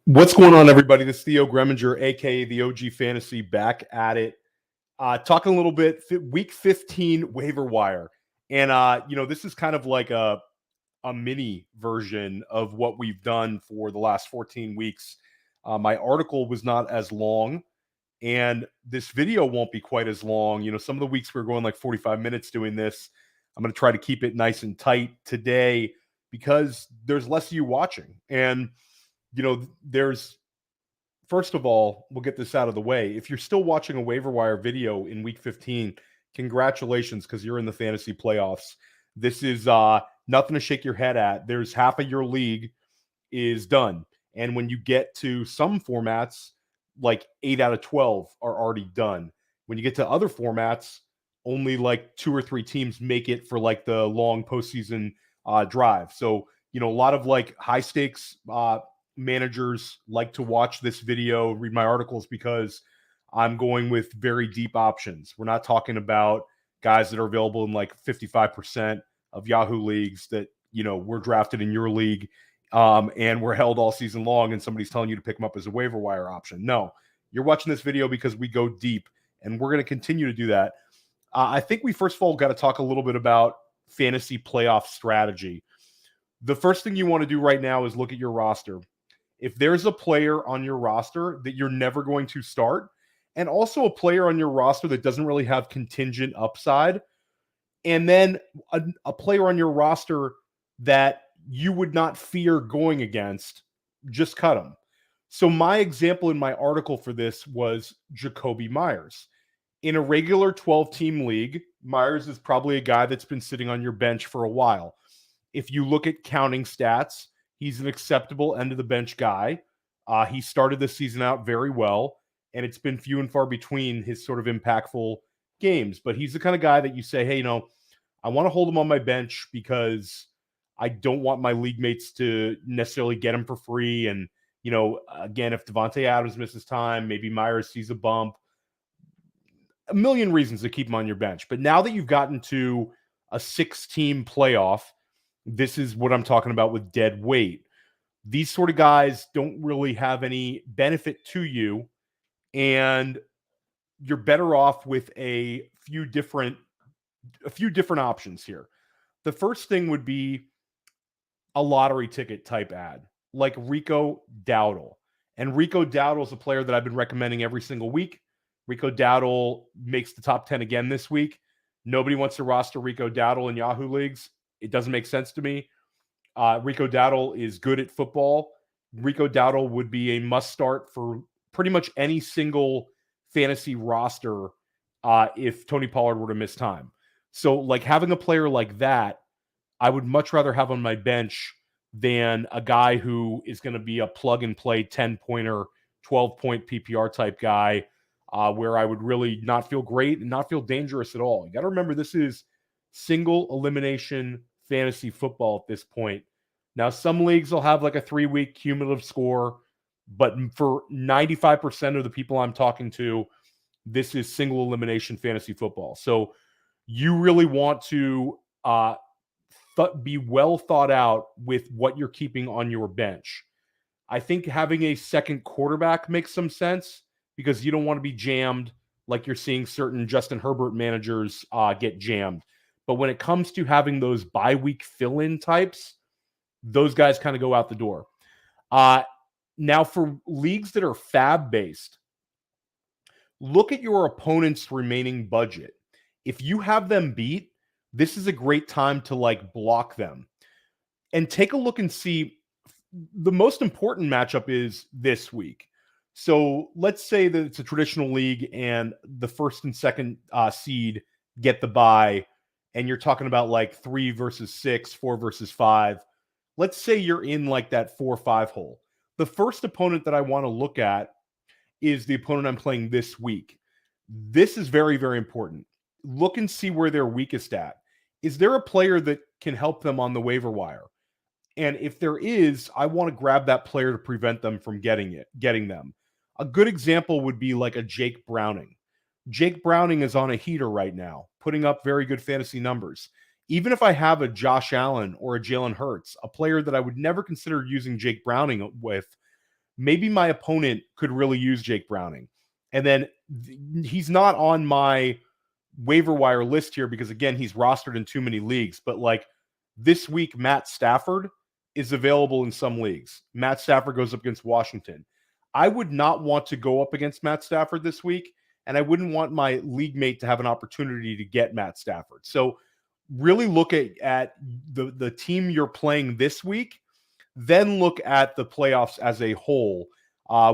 What's going on, everybody? This is Theo Gremminger, aka the OG Fantasy, back at it. Talking a little bit, week 15 waiver wire. And, this is kind of like a mini version of what we've done for the last 14 weeks. My article was not as long, and this video won't be quite as long. Some of the weeks we're going like 45 minutes doing this. I'm going to try to keep it nice and tight today because there's less of you watching. And first of all, we'll get this out of the way. If you're still watching a waiver wire video in week 15, congratulations, because you're in the fantasy playoffs. This is nothing to shake your head at. There's half of your league is done. And when you get to some formats, like 8 out of 12 are already done. When you get to other formats, only like 2 or 3 teams make it for like the long postseason drive. So, a lot of like high stakes managers like to watch this video, read my articles, because I'm going with very deep options. We're not talking about guys that are available in like 55% of Yahoo leagues that, were drafted in your league and were held all season long, and somebody's telling you to pick them up as a waiver wire option. No, you're watching this video because we go deep, and we're going to continue to do that. I think we first of all got to talk a little bit about fantasy playoff strategy. The first thing you want to do right now is look at your roster. If there's a player on your roster that you're never going to start, and also a player on your roster that doesn't really have contingent upside, and then a player on your roster that you would not fear going against, just cut them. So my example in my article for this was Jacoby Myers. In a regular 12-team league, Myers is probably a guy that's been sitting on your bench for a while. If you look at counting stats, he's an acceptable end-of-the-bench guy. He started the season out very well, and it's been few and far between his sort of impactful games. But he's the kind of guy that you say, hey, I want to hold him on my bench because I don't want my league mates to necessarily get him for free. And, again, if Devontae Adams misses time, maybe Myers sees a bump. A million reasons to keep him on your bench. But now that you've gotten to a 6-team playoff, this is what I'm talking about with dead weight. These sort of guys don't really have any benefit to you, and you're better off with a few different options here. The first thing would be a lottery ticket type ad, like Rico Dowdle. And Rico Dowdle is a player that I've been recommending every single week. Rico Dowdle makes the top 10 again this week. Nobody wants to roster Rico Dowdle in Yahoo leagues. It doesn't make sense to me. Rico Dowdle is good at football. Rico Dowdle would be a must start for pretty much any single fantasy roster if Tony Pollard were to miss time. So like having a player like that, I would much rather have on my bench than a guy who is going to be a plug and play 10-pointer, 12-point PPR type guy where I would really not feel great and not feel dangerous at all. You got to remember, this is single elimination fantasy football at this point. Now, some leagues will have like a 3-week cumulative score, but for 95% of the people I'm talking to, this is single elimination fantasy football. So you really want to be well thought out with what you're keeping on your bench. I think having a second quarterback makes some sense because you don't want to be jammed like you're seeing certain Justin Herbert managers get jammed. But when it comes to having those bye-week fill-in types, those guys kind of go out the door. Now, for leagues that are fab-based, look at your opponent's remaining budget. If you have them beat, this is a great time to like block them. And take a look and see, the most important matchup is this week. So let's say that it's a traditional league and the first and second seed get the bye, and you're talking about like 3 versus 6, 4 versus 5. Let's say you're in like that 4-5 hole. The first opponent that I want to look at is the opponent I'm playing this week. This is very, very important. Look and see where they're weakest at. Is there a player that can help them on the waiver wire? And if there is, I want to grab that player to prevent them from getting them. A good example would be like a Jake Browning. Jake Browning is on a heater right now, putting up very good fantasy numbers. even if I have a Josh Allen or a Jalen Hurts, a player that I would never consider using Jake Browning with, maybe my opponent could really use Jake Browning. And then he's not on my waiver wire list here because, again, he's rostered in too many leagues. But like this week, Matt Stafford is available in some leagues. Matt Stafford goes up against Washington. I would not want to go up against Matt Stafford this week, and I wouldn't want my league mate to have an opportunity to get Matt Stafford. So really look at the team you're playing this week, then look at the playoffs as a whole,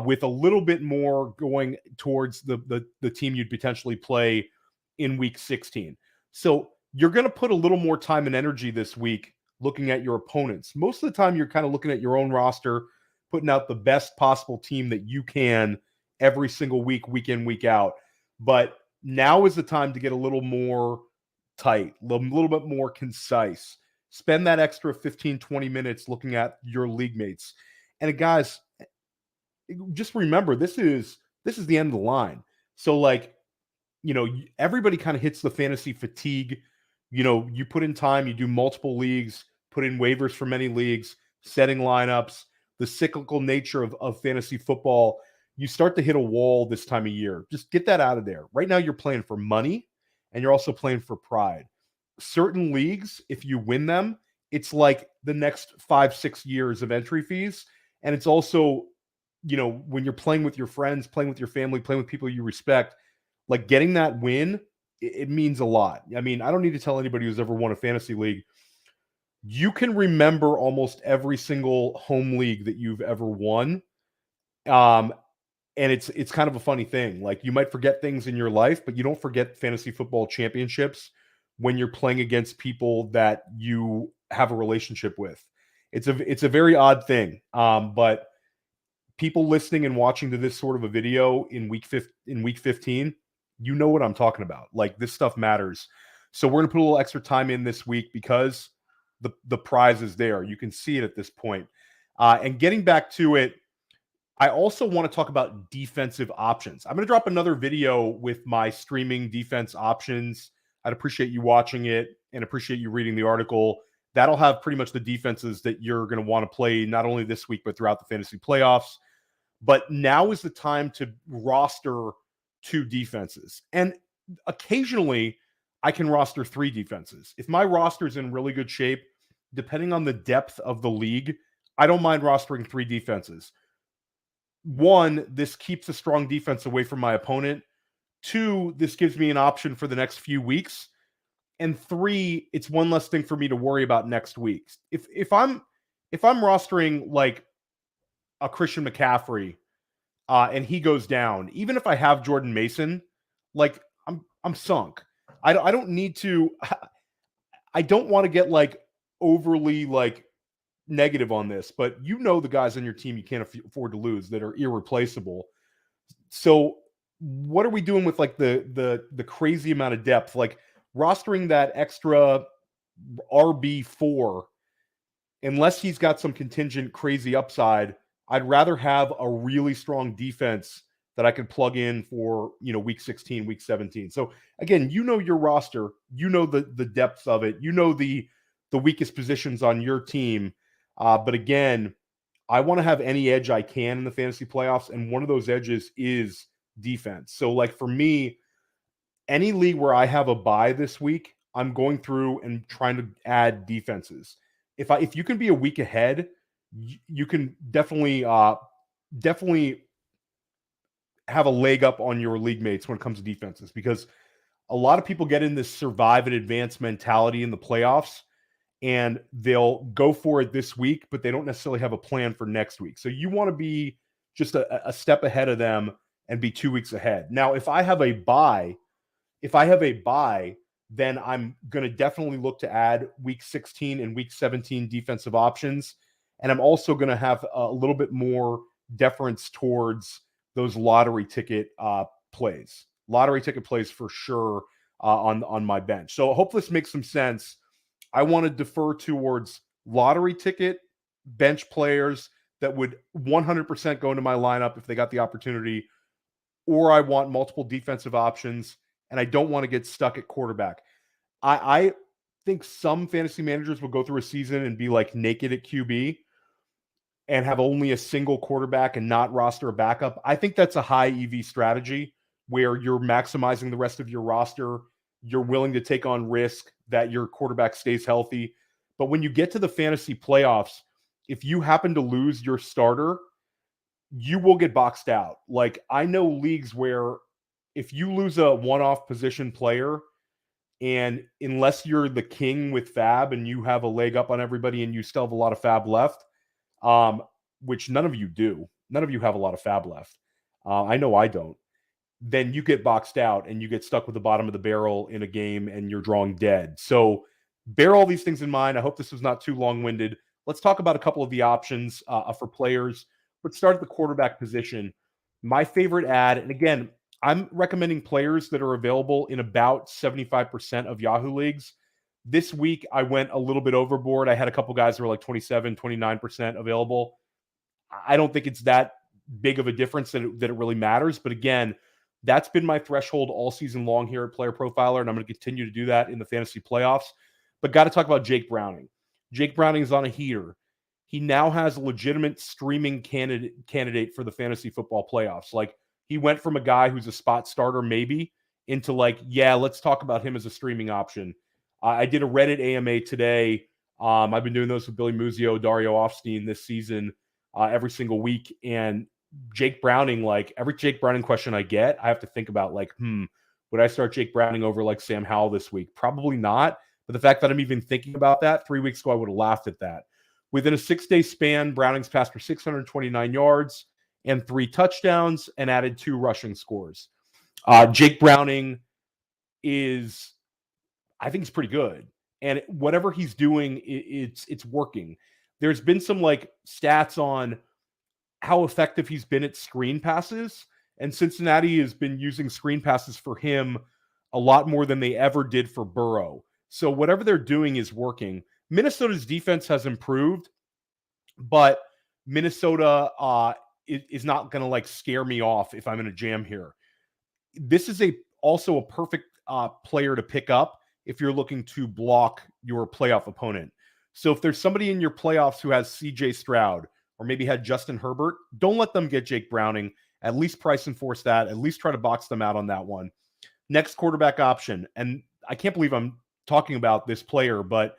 with a little bit more going towards the team you'd potentially play in week 16. So you're going to put a little more time and energy this week looking at your opponents. Most of the time, you're kind of looking at your own roster, putting out the best possible team that you can every single week, week in, week out. But now is the time to get a little more tight, a little bit more concise. Spend that extra 15, 20 minutes looking at your league mates. And guys, just remember, this is the end of the line. So like, everybody kind of hits the fantasy fatigue. You put in time, you do multiple leagues, put in waivers for many leagues, setting lineups, the cyclical nature of fantasy football. You start to hit a wall this time of year. Just get that out of there. Right now, you're playing for money and you're also playing for pride. Certain leagues, if you win them, it's like the next 5-6 years of entry fees. And it's also, when you're playing with your friends, playing with your family, playing with people you respect, like getting that win, it means a lot. I mean, I don't need to tell anybody who's ever won a fantasy league. You can remember almost every single home league that you've ever won. And it's kind of a funny thing. Like you might forget things in your life, but you don't forget fantasy football championships when you're playing against people that you have a relationship with. It's a very odd thing. But people listening and watching to this sort of a video in week 15, you know what I'm talking about. Like this stuff matters. So we're going to put a little extra time in this week because the prize is there. You can see it at this point. And getting back to it, I also want to talk about defensive options. I'm going to drop another video with my streaming defense options. I'd appreciate you watching it and appreciate you reading the article. That'll have pretty much the defenses that you're going to want to play not only this week, but throughout the fantasy playoffs. But now is the time to roster 2 defenses. And occasionally I can roster 3 defenses. If my roster is in really good shape, depending on the depth of the league, I don't mind rostering 3 defenses. 1, this keeps a strong defense away from my opponent. 2, this gives me an option for the next few weeks. And 3, it's one less thing for me to worry about next week. If I'm rostering like a Christian McCaffrey and he goes down, even if I have Jordan Mason, like I'm sunk. I don't need to. I don't want to get like overly like negative on this, but the guys on your team you can't afford to lose that are irreplaceable. So what are we doing with like the crazy amount of depth? Like rostering that extra RB4, unless he's got some contingent crazy upside, I'd rather have a really strong defense that I could plug in for, week 16, week 17. So again, your roster, the depth of it, the weakest positions on your team. But again, I want to have any edge I can in the fantasy playoffs. And one of those edges is defense. So like for me, any league where I have a bye this week, I'm going through and trying to add defenses. If you can be a week ahead, you can definitely have a leg up on your league mates when it comes to defenses, because a lot of people get in this survive and advance mentality in the playoffs and they'll go for it this week, but they don't necessarily have a plan for next week. So you want to be just a step ahead of them and be 2 weeks ahead. Now, if I have a bye, then I'm going to definitely look to add week 16 and week 17 defensive options. And I'm also going to have a little bit more deference towards those lottery ticket plays. Lottery ticket plays for sure on my bench. So I hope this makes some sense. I want to defer towards lottery ticket bench players that would 100% go into my lineup if they got the opportunity, or I want multiple defensive options, and I don't want to get stuck at quarterback. I think some fantasy managers will go through a season and be like naked at QB and have only a single quarterback and not roster a backup. I think that's a high EV strategy where you're maximizing the rest of your roster. You're willing to take on risk that your quarterback stays healthy. But when you get to the fantasy playoffs, if you happen to lose your starter, you will get boxed out. Like, I know leagues where if you lose a one-off position player, and unless you're the king with fab and you have a leg up on everybody and you still have a lot of fab left, which none of you do. None of you have a lot of fab left. I know I don't. Then you get boxed out and you get stuck with the bottom of the barrel in a game and you're drawing dead. So bear all these things in mind. I hope this was not too long-winded. Let's talk about a couple of the options for players. Let's start at the quarterback position. My favorite ad, and again, I'm recommending players that are available in about 75% of Yahoo leagues. This week, I went a little bit overboard. I had a couple guys that were like 27, 29% available. I don't think it's that big of a difference that it really matters. But again, that's been my threshold all season long here at Player Profiler, and I'm going to continue to do that in the fantasy playoffs. But got to talk about Jake Browning. Jake Browning is on a heater. He now has a legitimate streaming candidate for the fantasy football playoffs. Like, he went from a guy who's a spot starter maybe into like, yeah, let's talk about him as a streaming option. I did a Reddit AMA today. I've been doing those with Billy Muzio, Dario Offstein this season every single week. And Jake Browning, like every Jake Browning question I get, I have to think about like, would I start Jake Browning over like Sam Howell this week? Probably not. But the fact that I'm even thinking about that 3 weeks ago, I would have laughed at that. Within a 6-day span, Browning's passed for 629 yards and 3 touchdowns and added 2 rushing scores. Jake Browning is, I think he's pretty good. And whatever he's doing, it's working. There's been some like stats on how effective he's been at screen passes. And Cincinnati has been using screen passes for him a lot more than they ever did for Burrow. So whatever they're doing is working. Minnesota's defense has improved, but Minnesota is not going to like scare me off if I'm in a jam here. This is also a perfect player to pick up if you're looking to block your playoff opponent. So if there's somebody in your playoffs who has CJ Stroud or maybe had Justin Herbert, don't let them get Jake Browning. At least price and force that. At least try to box them out on that one. Next quarterback option. And I can't believe I'm talking about this player, but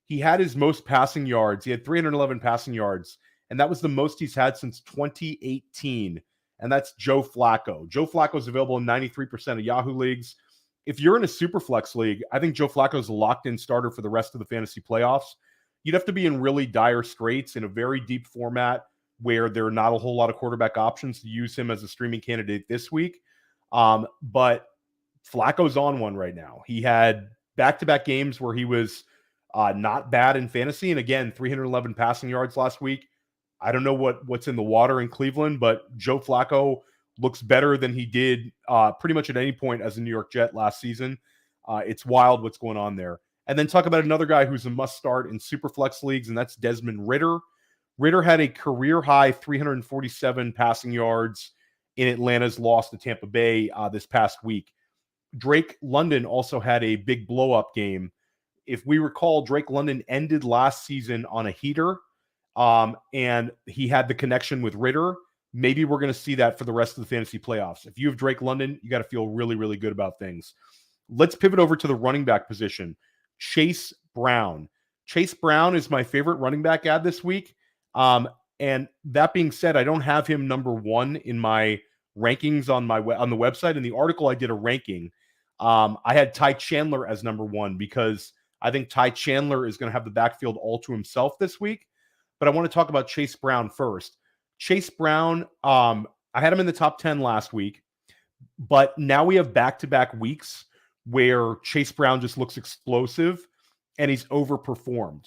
he had his most passing yards. He had 311 passing yards, and that was the most he's had since 2018. And that's Joe Flacco. Joe Flacco is available in 93% of Yahoo leagues. If you're in a Superflex league, I think Joe Flacco is a locked-in starter for the rest of the fantasy playoffs. You'd have to be in really dire straits in a very deep format where there are not a whole lot of quarterback options to use him as a streaming candidate this week. But Flacco's on one right now. He had back-to-back games where he was not bad in fantasy. And again, 311 passing yards last week. I don't know what's in the water in Cleveland, but Joe Flacco looks better than he did pretty much at any point as a New York Jet last season. It's wild what's going on there. And then talk about another guy who's a must-start in Superflex leagues, and that's Desmond Ridder. Ridder had a career-high 347 passing yards in Atlanta's loss to Tampa Bay this past week. Drake London also had a big blow-up game. If we recall, Drake London ended last season on a heater, and he had the connection with Ridder. Maybe we're going to see that for the rest of the fantasy playoffs. If you have Drake London, you got to feel really, really good about things. Let's pivot over to the running back position. Chase Brown. Chase Brown is my favorite running back ad this week. And that being said, I don't have him number one in my rankings on the website. In the article, I did a ranking. I had Ty Chandler as number one because I think Ty Chandler is going to have the backfield all to himself this week. But I want to talk about Chase Brown first. Chase Brown, I had him in the top 10 last week, but now we have back-to-back weeks where Chase Brown just looks explosive and he's overperformed.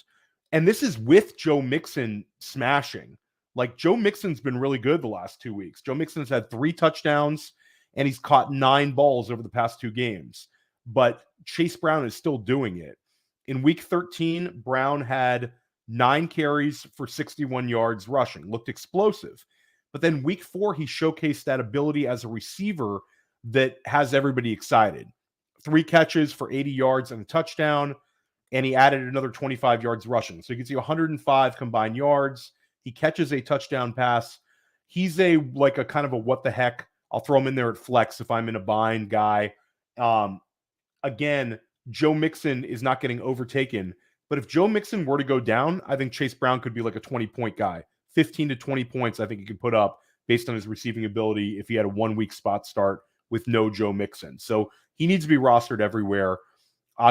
And this is with Joe Mixon smashing. Like, Joe Mixon's been really good the last 2 weeks. Joe Mixon's had 3 touchdowns and he's caught 9 balls over the past 2 games. But Chase Brown is still doing it. In week 13, Brown had 9 carries for 61 yards rushing. Looked explosive. But then week 4, he showcased that ability as a receiver that has everybody excited. 3 catches for 80 yards and a touchdown. and he added another 25 yards rushing. So he gets you 105 combined yards. He catches a touchdown pass. He's a kind of a what the heck. I'll throw him in there at flex if I'm in a bind guy. Again, Joe Mixon is not getting overtaken. But if Joe Mixon were to go down, I think Chase Brown could be like a 20-point guy. 15 to 20 points I think he could put up based on his receiving ability if he had a 1-week spot start with no Joe Mixon. So he needs to be rostered everywhere.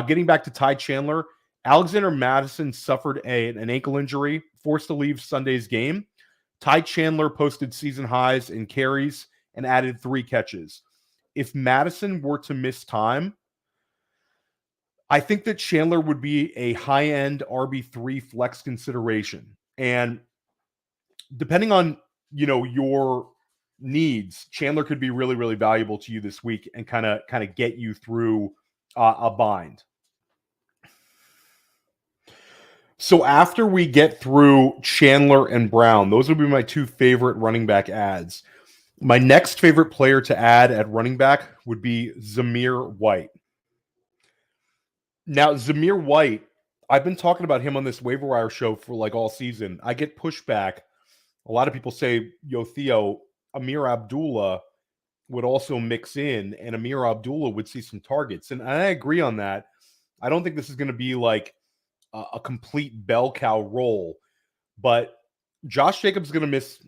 Getting back to Ty Chandler, Alexander Madison suffered an ankle injury, forced to leave Sunday's game. Ty Chandler posted season highs in carries and added 3 catches. If Madison were to miss time, I think that Chandler would be a high-end RB3 flex consideration. And depending on, your needs, Chandler could be really, really valuable to you this week and kind of get you through a bind. So after we get through Chandler and Brown, those would be my 2 favorite running back ads. My next favorite player to add at running back would be Zamir White. Now, Zamir White, I've been talking about him on this waiver wire show for all season. I get pushback. A lot of people say, yo, Theo, Amir Abdullah would also mix in, and Amir Abdullah would see some targets. And I agree on that. I don't think this is going to be a complete bell cow roll, but Josh Jacobs is going to miss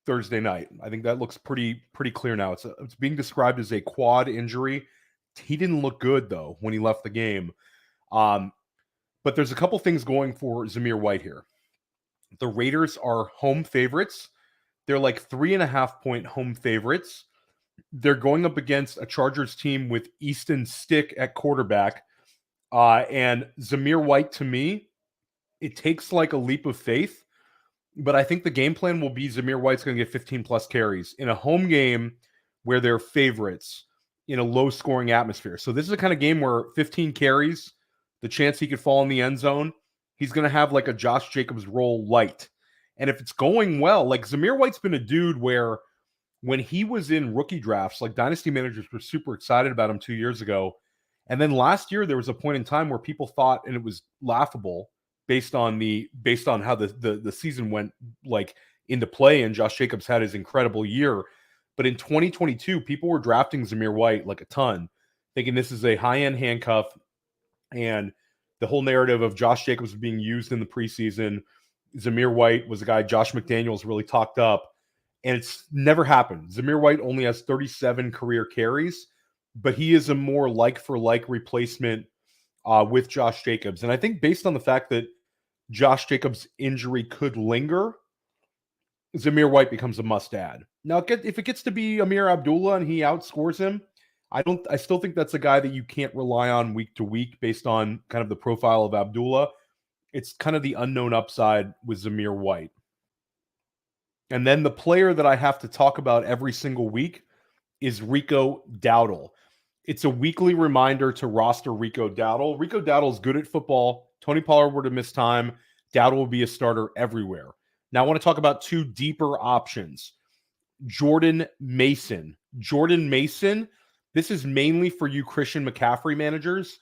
Thursday night. I think that looks pretty clear now. It's being described as a quad injury. He didn't look good, though, when he left the game. But there's a couple things going for Zamir White here. The Raiders are home favorites. They're 3.5-point home favorites. They're going up against a Chargers team with Easton Stick at quarterback. And Zamir White, to me, it takes a leap of faith. But I think the game plan will be Zamir White's going to get 15-plus carries in a home game where they're favorites in a low-scoring atmosphere. So this is the kind of game where 15 carries, the chance he could fall in the end zone, he's going to have a Josh Jacobs role light. And if it's going well, Zamir White's been a dude where when he was in rookie drafts, dynasty managers were super excited about him 2 years ago. And then last year, there was a point in time where people thought, and it was laughable based on how the season went into play, and Josh Jacobs had his incredible year. But in 2022, people were drafting Zamir White a ton, thinking this is a high-end handcuff. And the whole narrative of Josh Jacobs being used in the preseason, Zamir White was a guy Josh McDaniels really talked up, and it's never happened. Zamir White only has 37 career carries, but he is a more like-for-like replacement with Josh Jacobs. And I think based on the fact that Josh Jacobs' injury could linger, Zamir White becomes a must-add. Now, if it gets to be Amir Abdullah and he outscores him, I still think that's a guy that you can't rely on week to week based on kind of the profile of Abdullah. It's kind of the unknown upside with Zamir White. And then the player that I have to talk about every single week is Rico Dowdle. It's a weekly reminder to roster Rico Dowdle. Rico Dowdle is good at football. Tony Pollard were to miss time, Dowdle will be a starter everywhere. Now I want to talk about 2 deeper options. Jordan Mason. This is mainly for you Christian McCaffrey managers.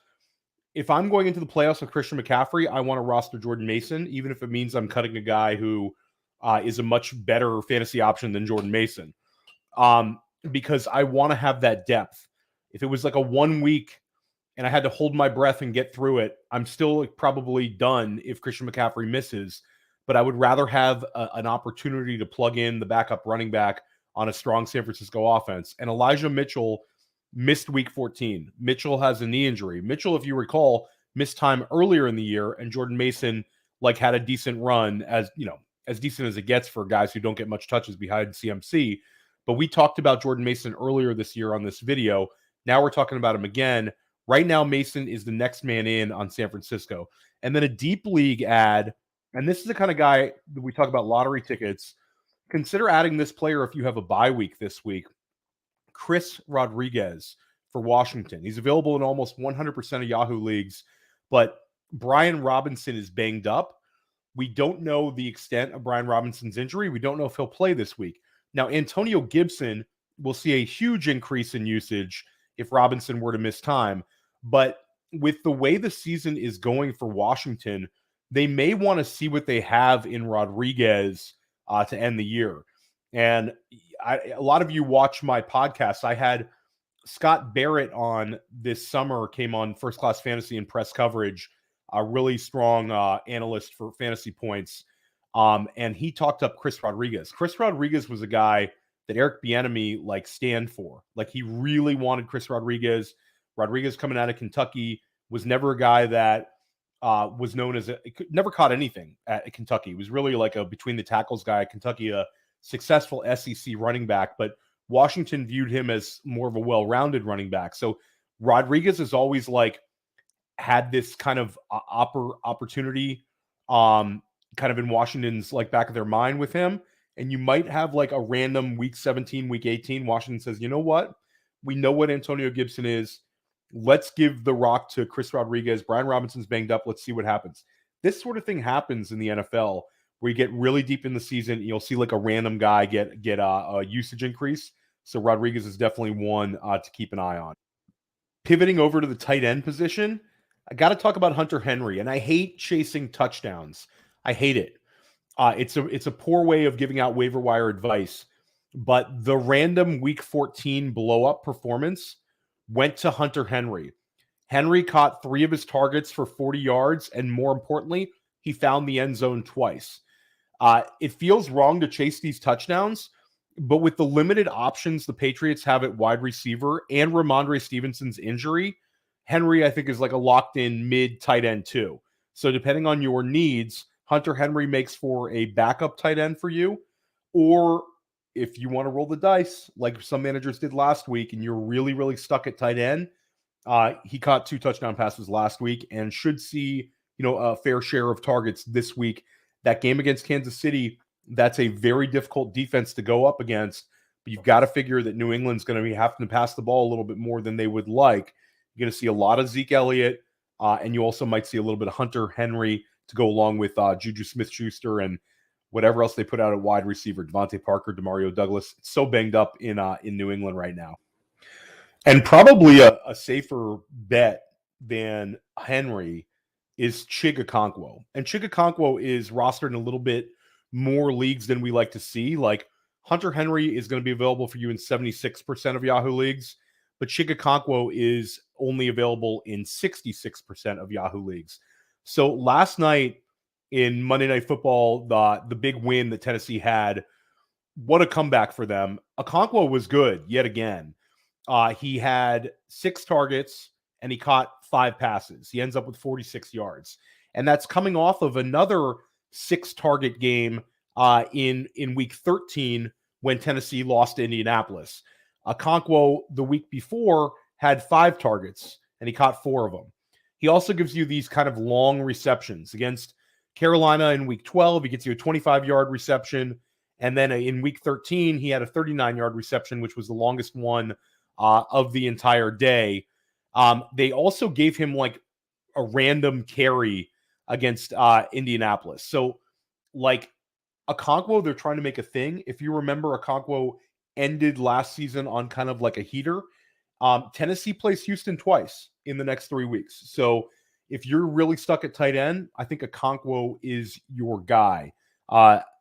If I'm going into the playoffs with Christian McCaffrey, I want to roster Jordan Mason, even if it means I'm cutting a guy who is a much better fantasy option than Jordan Mason, because I want to have that depth. If it was a 1 week and I had to hold my breath and get through it, I'm still probably done if Christian McCaffrey misses, but I would rather have an opportunity to plug in the backup running back on a strong San Francisco offense. And Elijah Mitchell missed week 14. Mitchell has a knee injury. Mitchell, if you recall, missed time earlier in the year, and Jordan Mason had a decent run, as decent as it gets for guys who don't get much touches behind CMC. But we talked about Jordan Mason earlier this year on this video. Now we're talking about him again. Right now, Mason is the next man in on San Francisco. And then a deep league ad, and this is the kind of guy that we talk about lottery tickets. Consider adding this player if you have a bye week this week. Chris Rodriguez for Washington. He's available in almost 100% of Yahoo leagues, but Brian Robinson is banged up. We don't know the extent of Brian Robinson's injury. We don't know if he'll play this week. Now, Antonio Gibson will see a huge increase in usage if Robinson were to miss time, but with the way the season is going for Washington, they may want to see what they have in Rodriguez to end the year. And a lot of you watch my podcast. I had Scott Barrett on this summer, came on First Class Fantasy and press coverage, a really strong analyst for fantasy points. And he talked up Chris Rodriguez. Chris Rodriguez was a guy that Eric Bieniemy like stand for. Like he really wanted Chris Rodriguez. Rodriguez coming out of Kentucky was never a guy that was known as never caught anything at Kentucky. He was really like a between the tackles guy at Kentucky, a successful SEC running back, but Washington viewed him as more of a well-rounded running back. So Rodriguez has always like had this kind of opportunity kind of in Washington's like back of their mind with him. And you might have like a random week 17, week 18. Washington says, you know what? We know what Antonio Gibson is. Let's give the rock to Chris Rodriguez. Brian Robinson's banged up. Let's see what happens. This sort of thing happens in the NFL where you get really deep in the season. You'll see like a random guy get a usage increase. So Rodriguez is definitely one to keep an eye on. Pivoting over to the tight end position, I got to talk about Hunter Henry. And I hate chasing touchdowns. I hate it. It's a poor way of giving out waiver wire advice, but the random week 14 blow up performance went to Hunter Henry. Henry caught 3 of his targets for 40 yards, and more importantly, he found the end zone twice. It feels wrong to chase these touchdowns, but with the limited options the Patriots have at wide receiver and Ramondre Stevenson's injury, Henry, I think, is like a locked-in mid tight end too. So depending on your needs, Hunter Henry makes for a backup tight end for you, or if you want to roll the dice, like some managers did last week, and you're really, really stuck at tight end, he caught 2 touchdown passes last week and should see, a fair share of targets this week. That game against Kansas City, that's a very difficult defense to go up against, but you've got to figure that New England's going to be having to pass the ball a little bit more than they would like. You're going to see a lot of Zeke Elliott, and you also might see a little bit of Hunter Henry to go along with Juju Smith-Schuster and whatever else they put out at wide receiver, Devontae Parker, Demario Douglas. It's so banged up in New England right now. And probably a safer bet than Henry is Chig Okonkwo. And Chig Okonkwo is rostered in a little bit more leagues than we like to see. Like Hunter Henry is going to be available for you in 76% of Yahoo leagues, but Chig Okonkwo is only available in 66% of Yahoo leagues. So last night in Monday Night Football, the big win that Tennessee had, what a comeback for them. Okonkwo was good yet again. He had 6 targets and he caught 5 passes. He ends up with 46 yards. And that's coming off of another 6-target game in week 13 when Tennessee lost to Indianapolis. Okonkwo the week before had 5 targets and he caught 4 of them. He also gives you these kind of long receptions. Against Carolina in week 12, he gets you a 25-yard reception. And then in week 13, he had a 39-yard reception, which was the longest one of the entire day. They also gave him like a random carry against Indianapolis. So like Okonkwo, they're trying to make a thing. If you remember, Okonkwo ended last season on kind of like a heater. Tennessee plays Houston twice in the next 3 weeks. So if you're really stuck at tight end, I think Okonkwo is your guy.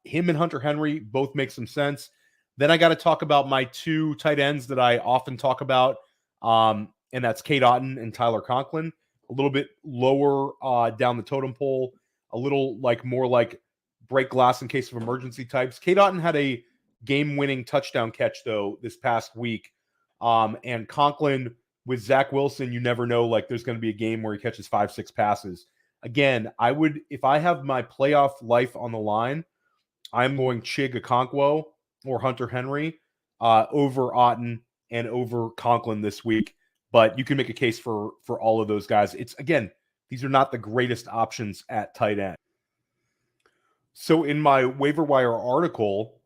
Him and Hunter Henry both make some sense. Then I got to talk about my 2 tight ends that I often talk about, and that's Cade Otton and Tyler Conklin. A little bit lower down the totem pole, a little like more like break glass in case of emergency types. Cade Otton had a game-winning touchdown catch, though, this past week. And Conklin with Zach Wilson, you never know, like there's going to be a game where he catches 5-6 passes. Again, I would, if I have my playoff life on the line, I'm going Chig Okonkwo or Hunter Henry over Otton and over Conklin this week. But you can make a case for all of those guys. It's, again, these are not the greatest options at tight end. So in my waiver wire article,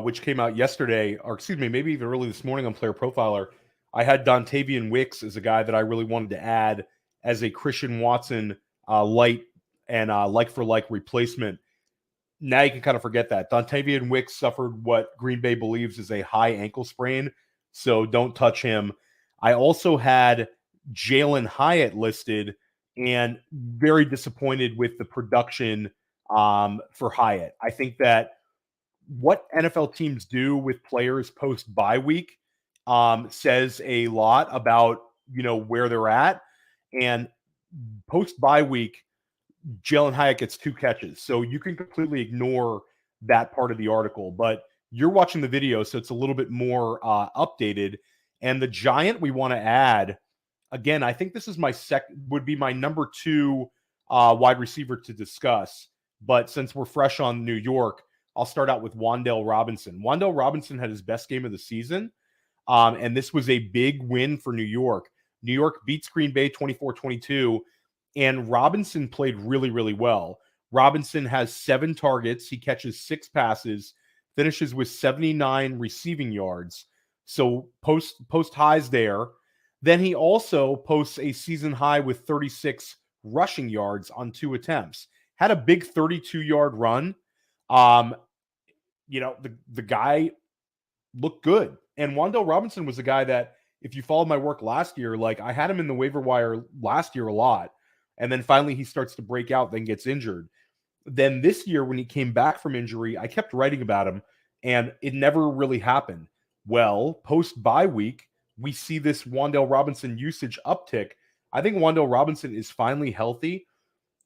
which came out yesterday, or excuse me, maybe even early this morning on Player Profiler, I had Dontavian Wicks as a guy that I really wanted to add as a Christian Watson light and like-for-like replacement. Now you can kind of forget that. Dontavian Wicks suffered what Green Bay believes is a high ankle sprain, so don't touch him. I also had Jalen Hyatt listed, and very disappointed with the production for Hyatt. I think that what NFL teams do with players post bye week says a lot about where they're at. And post bye week, Jalen Hyatt gets 2 catches, so you can completely ignore that part of the article. But you're watching the video, so it's a little bit more updated. And the giant we want to add, again, I think this is would be my number 2 wide receiver to discuss. But since we're fresh on New York, I'll start out with Wan'Dale Robinson. Wan'Dale Robinson had his best game of the season, and this was a big win for New York. New York beats Green Bay 24-22, and Robinson played really, really well. Robinson has 7 targets. He catches 6 passes, finishes with 79 receiving yards. So post highs there. Then he also posts a season high with 36 rushing yards on 2 attempts. Had a big 32-yard run. The guy looked good. And Wan'Dale Robinson was a guy that, if you followed my work last year, like I had him in the waiver wire last year a lot. And then finally he starts to break out, then gets injured. Then this year, when he came back from injury, I kept writing about him, and it never really happened. Well, post bye week, we see this Wan'Dale Robinson usage uptick. I think Wan'Dale Robinson is finally healthy.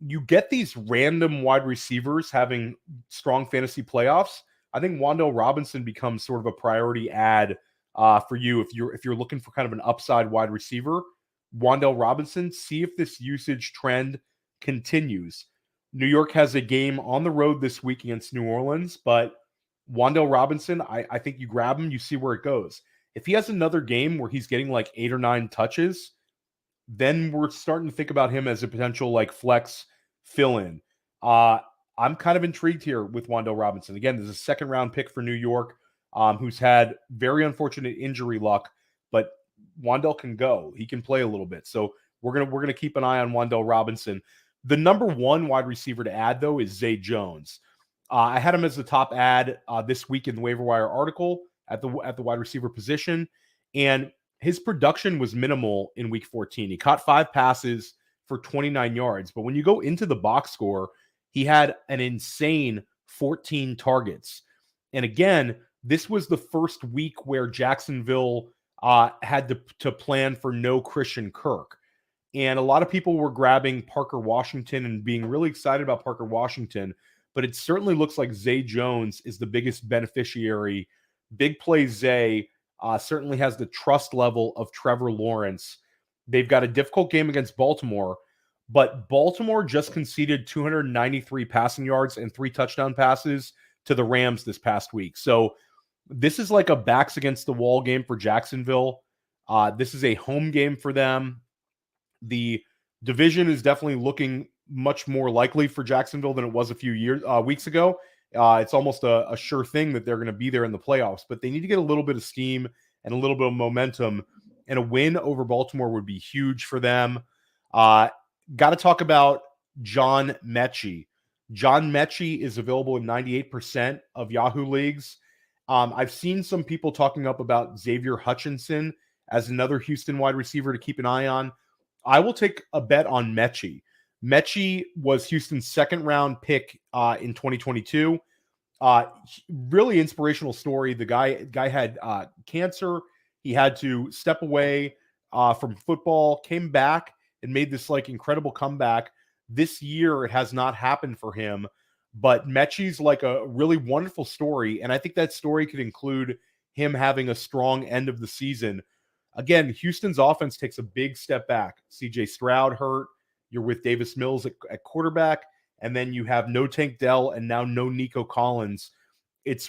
You get these random wide receivers having strong fantasy playoffs. I think Wan'Dale Robinson becomes sort of a priority add for you if you're looking for kind of an upside wide receiver. Wan'Dale Robinson, see if this usage trend continues. New York has a game on the road this week against New Orleans, but Wan'Dale Robinson, I think you grab him, you see where it goes. If he has another game where he's getting like 8 or 9 touches, then we're starting to think about him as a potential like flex fill-in. I'm kind of intrigued here with Wan'Dale Robinson. Again, there's a second-round pick for New York, who's had very unfortunate injury luck, but Wan'Dale can go. He can play a little bit. So we're gonna keep an eye on Wan'Dale Robinson. The number 1 wide receiver to add, though, is Zay Jones. I had him as the top ad this week in the waiver wire article at the wide receiver position, and his production was minimal in week 14. He caught 5 passes for 29 yards, but when you go into the box score, he had an insane 14 targets. And again, this was the first week where Jacksonville had to plan for no Christian Kirk. And a lot of people were grabbing Parker Washington and being really excited about Parker Washington, but it certainly looks like Zay Jones is the biggest beneficiary. Big play Zay certainly has the trust level of Trevor Lawrence. They've got a difficult game against Baltimore, but Baltimore just conceded 293 passing yards and 3 touchdown passes to the Rams this past week. So this is like a backs against the wall game for Jacksonville. This is a home game for them. The division is definitely looking much more likely for Jacksonville than it was a few weeks ago. It's almost a sure thing that they're going to be there in the playoffs, but they need to get a little bit of steam and a little bit of momentum, and a win over Baltimore would be huge for them. Got to talk about John Mechie. John Mechie is available in 98% of Yahoo leagues. I've seen some people talking up about Xavier Hutchinson as another Houston wide receiver to keep an eye on. I will take a bet on Mechie. Mechie was Houston's second-round pick in 2022. Really inspirational story. The guy had cancer. He had to step away from football, came back, and made this like incredible comeback. This year, it has not happened for him, but Mechie's like a really wonderful story, and I think that story could include him having a strong end of the season. Again, Houston's offense takes a big step back. CJ Stroud hurt. You're with Davis Mills at quarterback, and then you have no Tank Dell and now no Nico Collins. It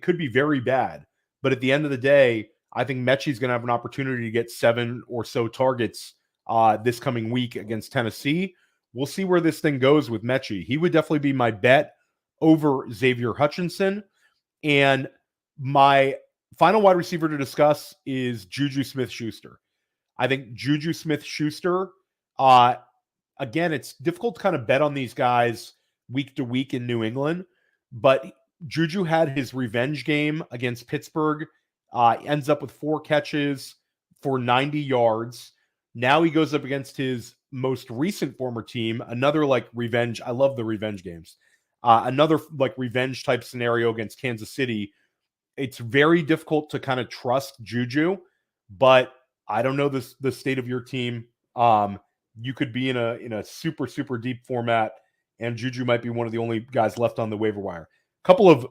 could be very bad. But at the end of the day, I think Mechie's going to have an opportunity to get 7 or so targets this coming week against Tennessee. We'll see where this thing goes with Mechie. He would definitely be my bet over Xavier Hutchinson. And my final wide receiver to discuss is Juju Smith-Schuster. I think Juju Smith-Schuster, again, it's difficult to kind of bet on these guys week to week in New England, but Juju had his revenge game against Pittsburgh, ends up with 4 catches for 90 yards. Now he goes up against his most recent former team, another like revenge. I love the revenge games. Another like revenge type scenario against Kansas City. It's very difficult to kind of trust Juju, but I don't know the state of your team. You could be in a super deep format, and Juju might be one of the only guys left on the waiver wire. Couple of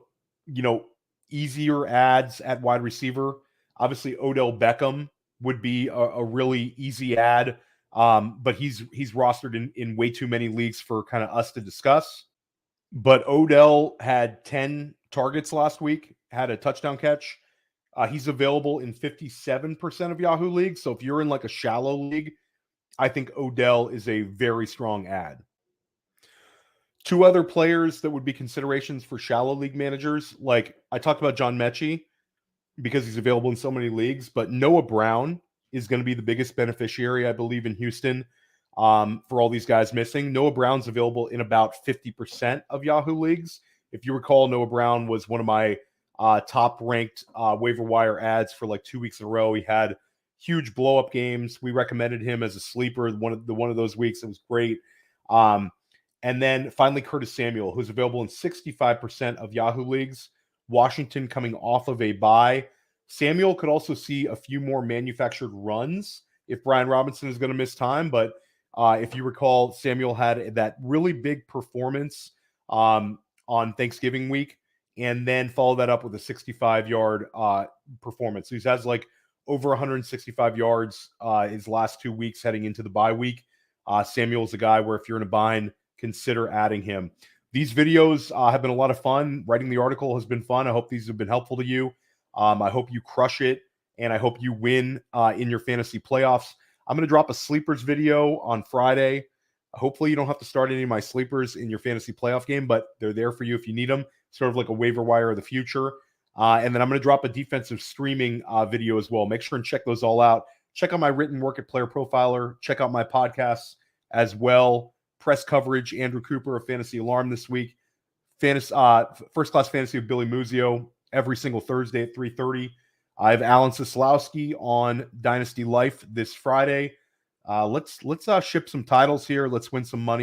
you know easier ads at wide receiver. Obviously, Odell Beckham would be a really easy ad, but he's rostered in way too many leagues for kind of us to discuss. But Odell had 10 targets last week, had a touchdown catch. He's available in 57% of Yahoo leagues. So if you're in like a shallow league, I think Odell is a very strong ad. Two other players that would be considerations for shallow league managers, like I talked about John Mechie because he's available in so many leagues, but Noah Brown is going to be the biggest beneficiary, I believe, in Houston for all these guys missing. Noah Brown's available in about 50% of Yahoo leagues. If you recall, Noah Brown was one of my top-ranked waiver wire ads for like 2 weeks in a row. He had huge blow-up games. We recommended him as a sleeper one of those weeks. It was great. And then finally, Curtis Samuel, who's available in 65% of Yahoo leagues. Washington coming off of a bye. Samuel could also see a few more manufactured runs if Brian Robinson is going to miss time. But if you recall, Samuel had that really big performance on Thanksgiving week and then follow that up with a 65-yard performance. So he has like over 165 yards his last 2 weeks heading into the bye week. Samuel's a guy where if you're in a bind, consider adding him. These videos have been a lot of fun. Writing the article has been fun. I hope these have been helpful to you. I hope you crush it, and I hope you win in your fantasy playoffs. I'm going to drop a sleepers video on Friday. Hopefully you don't have to start any of my sleepers in your fantasy playoff game, but they're there for you if you need them. Sort of like a waiver wire of the future. And then I'm going to drop a defensive streaming video as well. Make sure and check those all out. Check out my written work at Player Profiler. Check out my podcasts as well. Press coverage, Andrew Cooper of Fantasy Alarm this week. First Class Fantasy with Billy Muzio every single Thursday at 3:30. I have Alan Sislowski on Dynasty Life this Friday. Let's ship some titles here. Let's win some money.